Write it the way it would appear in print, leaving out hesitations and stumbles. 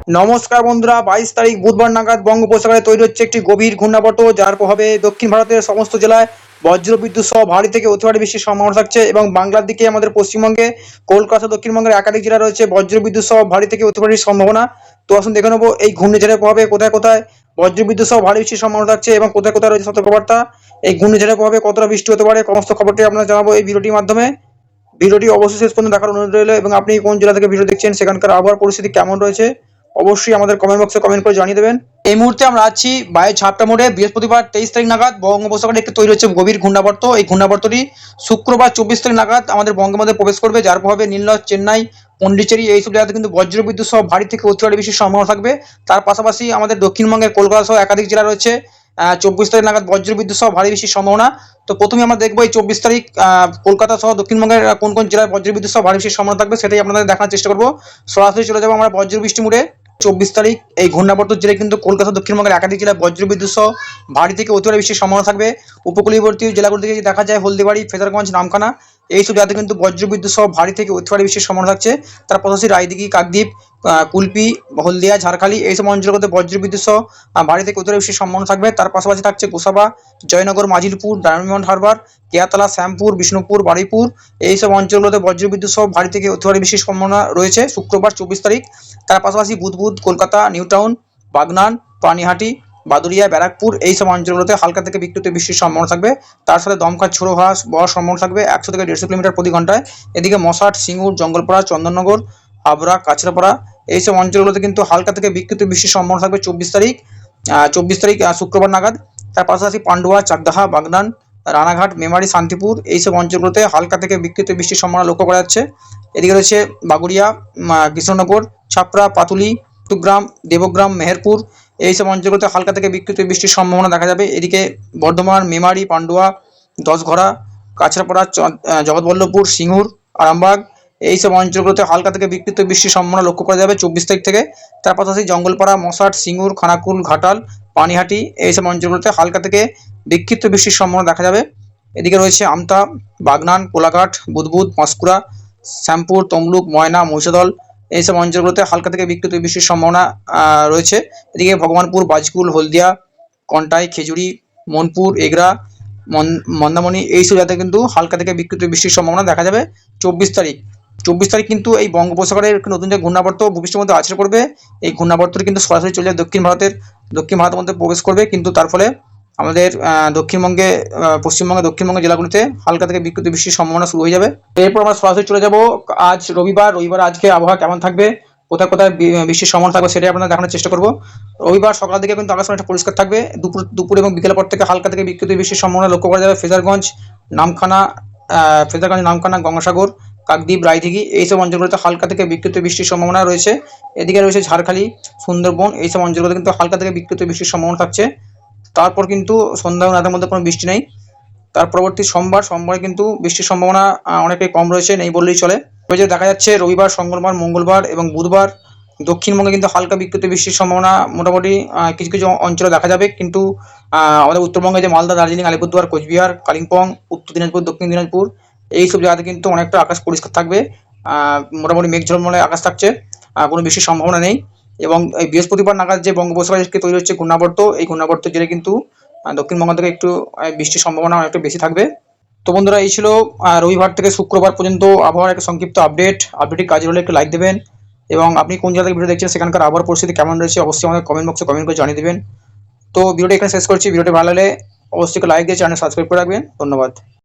নমস্কার বন্ধুরা, 22 তারিখ বুধবার নাগাদ বঙ্গোপসাগরে তৈরি হচ্ছে একটি গভীর ঘূর্ণাবর্ত, যার প্রভাবে দক্ষিণ ভারতের সমস্ত জেলায় বজ্রবিদ্যুৎ সহ ভারী থেকে অতি ভারী বৃষ্টির সম্ভাবনা থাকছে। এবং বাংলার দিকে আমাদের পশ্চিমবঙ্গে কলকাতা দক্ষিণবঙ্গের একাধিক জেলা রয়েছে বজ্রবিদ্যুৎ সহ ভারী থেকে অতি ভারীর সম্ভাবনা। তো আসুন দেখে নেবো এই ঘূর্ণিঝড়ের প্রভাবে কোথায় কোথায় বজ্রবিদ্যুৎ সহ ভারী বৃষ্টির সম্ভাবনা থাকছে এবং কোথায় কোথায় রয়েছে সতর্কবার্তা। এই ঘূর্ণিঝড়ের প্রভাবে কতটা বৃষ্টি হতে পারে সমস্ত খবরটি আপনারা জানাবো এই ভিডিওটির মাধ্যমে। ভিডিওটি অবশ্যই শেষ পর্যন্ত দেখার অনুরোধ রইল। এবং আপনি কোন জেলা থেকে ভিডিও দেখছেন, সেখানকার আবহাওয়ার পরিস্থিতি কেমন রয়েছে, অবশ্যই আমাদের কমেন্ট বক্সে কমেন্ট করে জানিয়ে দেবেন। এই মুহূর্তে আমরা আছি বায়ু ঝাপটা মোড়ে। বৃহস্পতিবার 23 তারিখ নাগাদ বঙ্গোপসাগরে একটি তৈরি হচ্ছে গভীর ঘূর্ণাবর্ত। এই ঘূর্ণাবর্তটি শুক্রবার 24 তারিখ নাগাদ আমাদের বঙ্গের প্রবেশ করবে, যার প্রভাবে নীলনদ, চেন্নাই, পন্ডিচেরি এইসব জায়গাতে কিন্তু বজ্রবিদ্যুৎ সহ ভারী থেকে অতি ভারী বৃষ্টির সম্ভাবনা থাকবে। তার পাশাপাশি আমাদের দক্ষিণবঙ্গের কলকাতা সহ একাধিক জেলা রয়েছে 24 তারিখ নাগাদ বজ্রবিদ্যুৎ সহ ভারী বৃষ্টির সম্ভাবনা। তো প্রথমে আমরা দেখবো এই 24 তারিখ কলকাতা সহ দক্ষিণবঙ্গের কোন কোন জেলায় বজ্রবিদ্যুৎ সহ ভারী বৃষ্টির সম্ভাবনা থাকবে, সেটাই আপনাদের দেখানোর চেষ্টা করবো। সরাসরি চলে যাবো আমরা বজ্রবৃষ্টি মোড়ে। 24 তারিখ এই ঘূর্ণাবর্ত জেলায় কিন্তু কলকাতা দক্ষিণবঙ্গের একাধিক জেলায় বজ্রবিদ্যুৎ সহ ভারী থেকে অতি ভারী বৃষ্টির সম্ভাবনা থাকবে। উপকূলীয়বর্তী জেলাগুলো থেকে দেখা যায় হলদিবাড়ি, ফেজারগঞ্জ, নামখানা এইসব জায়গাতে কিন্তু বজ্রবিদ্যুৎ সহ ভারী থেকে অতি ভারী বৃষ্টির সম্ভাবনা থাকছে। তার পাশাপাশি রায়দিঘি, কাকদ্বীপ, কুলপি, হলদিয়া, ঝাড়খালি এইসব অঞ্চলগুলোতে বজ্রবিদ্যুৎ সহ ভারী থেকে অতি ভারী বৃষ্টির সম্ভাবনা থাকবে। তার পাশাপাশি থাকছে গোসাবা, জয়নগর, মাজিলপুর, ডায়মন্ড হারবার, কেয়াতলা, শ্যামপুর, বিষ্ণুপুর, বারুইপুর এইসব অঞ্চলগুলোতে বজ্রবিদ্যুৎ সহ ভারী থেকে অতি ভারী বৃষ্টির সম্ভাবনা রয়েছে শুক্রবার 24 তারিখ। তার পাশাপাশি বুধবুধ, কলকাতা, নিউ টাউন, বাগনান, পানিহাটি, বাদুরিয়া, ব্যারাকপুর এইসব অঞ্চলগুলোতে হালকা থেকে বিক্ষিপ্ত বৃষ্টির সম্ভাবনা থাকবে। তার সাথে দমকা ঝোড়ো হাওয়া বওয়ার সম্ভাবনা থাকবে 100 থেকে 150 কিলোমিটার প্রতি ঘন্টায়। এদিকে মশাট, সিঙ্গুর, জঙ্গলপাড়া, চন্দননগর, হাবড়া, কাছড়াপাড়া এইসব অঞ্চলগুলোতে কিন্তু হালকা থেকে বিক্ষিপ্ত বৃষ্টির সম্ভাবনা থাকবে 24 তারিখ শুক্রবার নাগাদ। তার পাশাপাশি পান্ডুয়া, চাকদাহা, বাগনান, রানাঘাট, মেমারি, শান্তিপুর এইসব অঞ্চলগুলোতে হালকা থেকে বিক্ষিপ্ত বৃষ্টির সম্ভাবনা লক্ষ্য করা যাচ্ছে। এদিকে রয়েছে বাগুড়িয়া, কৃষ্ণনগর, ছাপড়া, পাতুলি, চট্টগ্রাম, দেবগ্রাম, মেহেরপুর এইসব অঞ্চলগুলোতে হালকা থেকে বিক্ষিপ্ত বৃষ্টির সম্ভাবনা দেখা যাবে। এদিকে বর্ধমান, মেমারি, পান্ডুয়া, দশঘরা, কাছড়াপাড়া, জগৎবল্লভপুর, সিঙ্গুর, আরামবাগ এইসব অঞ্চলগুলোতে হালকা থেকে বিক্ষিপ্ত বৃষ্টির সম্ভাবনা লক্ষ্য করা যাবে 24 তারিখ থেকে। তার পাশাপাশি জঙ্গলপাড়া, মশাট, সিঙ্গুর, খানাকুল, ঘাটাল, পানিহাটি এইসব অঞ্চলগুলোতে হালকা থেকে বিক্ষিপ্ত বৃষ্টির সম্ভাবনা দেখা যাবে। এদিকে রয়েছে আমতা, বাগনান, কোলাঘাট, বুদবুদ, পাঁশকুড়া, শ্যামপুর, তমলুক, ময়না, মহিষাদল এইসব অঞ্চলগুলোতে হালকা থেকে বিক্ষিপ্ত বৃষ্টির সম্ভাবনা রয়েছে। এদিকে ভগবানপুর, বাজকুল, হলদিয়া, কন্টাই, খেজুরি, মনপুর, এগরা, মন্দামণি এইসব জায়গাতে কিন্তু হালকা থেকে বিক্ষিপ্ত বৃষ্টির সম্ভাবনা দেখা যাবে 24 তারিখ। 24 তারিখ কিন্তু এই বঙ্গোপসাগরের নতুন যে ঘূর্ণাবর্ত ভূপৃষ্ঠের মধ্যে আছড়ে পড়বে, এই ঘূর্ণাবর্তটি কিন্তু সরাসরি চলে যায় দক্ষিণ ভারতের মধ্যে প্রবেশ করবে। কিন্তু তার ফলে আমাদের দক্ষিণবঙ্গে, দক্ষিণবঙ্গের জেলাগুলিতে হালকা থেকে বিক্ষিপ্ত বৃষ্টির সম্ভাবনা শুরু হয়ে যাবে। এরপর আমরা সরাসরি চলে যাব আজ রবিবার আজকে আবহাওয়া কেমন থাকবে, কোথায় কোথায় বৃষ্টির সম্ভাবনা থাকবে সেটাই আপনাদের দেখানোর চেষ্টা করব। রবিবার সকাল দিকে কিন্তু আকাশ অনেকটা পরিষ্কার থাকবে। দুপুর এবং বিকেলের পর থেকে হালকা থেকে বিক্ষিপ্ত বৃষ্টির সম্ভাবনা লক্ষ্য করা যাবে নামখানা ফেজারগঞ্জ, নামখানা, গঙ্গাসাগর, কাকদ্বীপ, রায়দিঘি এইসব অঞ্চলগুলোতে হালকা থেকে বিক্ষিপ্ত বৃষ্টির সম্ভাবনা রয়েছে। এদিকে রয়েছে ঝাড়খালি, সুন্দরবন এইসব অঞ্চলগুলোতে কিন্তু হালকা থেকে বিক্ষিপ্ত বৃষ্টির সম্ভাবনা থাকছে। তারপর কিন্তু সন্ধ্যা এবং রাতের মধ্যে কোনো বৃষ্টি নেই। তার পরবর্তী সোমবারে কিন্তু বৃষ্টির সম্ভাবনা অনেকটাই কম রয়েছে, নেই বললেই চলে। তবে যে দেখা যাচ্ছে রবিবার, মঙ্গলবার এবং বুধবার দক্ষিণবঙ্গে কিন্তু হালকা বিক্ষিপ্ত বৃষ্টির সম্ভাবনা মোটামুটি কিছু কিছু অঞ্চলে দেখা যাবে। কিন্তু আমাদের উত্তরবঙ্গে যে মালদা, দার্জিলিং, আলিপুরদুয়ার, কোচবিহার, কালিম্পং, উত্তর দিনাজপুর, দক্ষিণ দিনাজপুর এইসব জায়গাতে কিন্তু অনেকটা আকাশ পরিষ্কার থাকবে। মোটামুটি মেঘ ঝলমলে আকাশ থাকছে, কোনো বৃষ্টির সম্ভাবনা নেই। এবং এই বৃহস্পতিবার নাগাদ যে বঙ্গোপসাগরে তৈরি হচ্ছে ঘূর্ণাবর্ত, এই ঘূর্ণাবর্ত জেলে কিন্তু দক্ষিণবঙ্গ থেকে একটু বৃষ্টির সম্ভাবনা একটু বেশি থাকবে। তো বন্ধুরা, এই ছিল রবিবার থেকে শুক্রবার পর্যন্ত আবহাওয়ার একটা সংক্ষিপ্ত আপডেটটি কাজে হলে একটু লাইক দেবেন। এবং আপনি কোন জায়গায় ভিডিও দেখছেন, সেখানকার আবহাওয়ার পরিস্থিতি কেমন রয়েছে অবশ্যই আমাদের কমেন্ট বক্সে কমেন্ট করে জানিয়ে দেবেন। তো ভিডিওটি এখানে শেষ করছি। ভিডিওটি ভালো লাগলে অবশ্যই লাইক দিয়ে চ্যানেল সাবস্ক্রাইব করে রাখবেন। ধন্যবাদ।